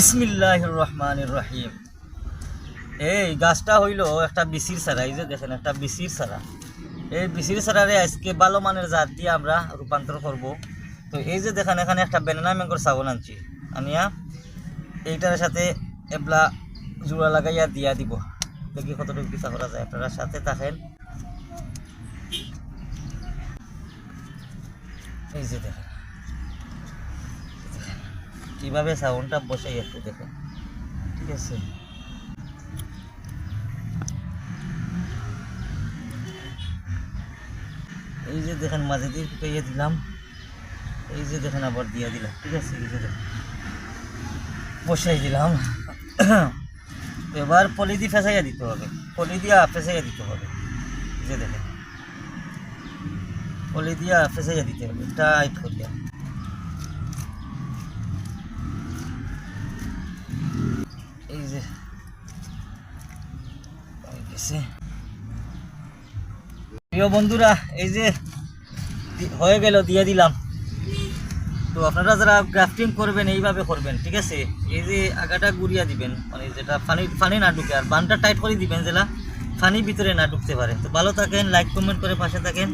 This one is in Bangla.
বিসমিল্লাহির রহমানির রহিম। এই গাছটা হইল একটা বিসির চারা। এই যে দেখেন একটা বিসির চারা। এই বিসির চারারে আজকে ভালো মানের জাত দিয়ে আমরা রূপান্তর করব। তো এই যে দেখেন এখানে একটা ব্যানানা ম্যাঙ্গোর ছাগল আনছি, আনিয়া এইটার সাথে এবলা জোড়া লাগাইয়া দিয়া দিব। দেখি কতটুকু পিছা করা যায়, আপনারা সাথে থাকেন। এই যে দেখেন কিভাবে সাউন্ডটা বসাই একটু দেখেন, ঠিক আছে? এই যে দেখেন মাঝে দিয়ে ঢুকাইয়া দিলাম, এই যে দেখেন আবার দিয়া দিলাম, ঠিক আছে? এই যে দেখেন বসাই দিলাম। এবার পলি দিয়ে ফেঁসাইয়া দিতে হবে, পলি দিয়া ফেঁসাইয়া দিতে হবে। এই যে দেখেন পলি দিয়া ফেঁসাইয়া দিতে হবে টাইট করিয়া। এই যে প্রিয় বন্ধুরা, এই যে হয়ে গেল, দিয়ে দিলাম। তো আপনারা যারা গ্রাফটিং করবেন এইভাবে করবেন, ঠিক আছে? এই যে আগাটা গুড়িয়া দিবেন, মানে যেটা পানি না ঢুকে, আর বানটা টাইট করে দিবেন যেটা পানি ভিতরে না ঢুকতে পারে। তো ভালো থাকেন, লাইক কমেন্ট করে পাশে থাকেন।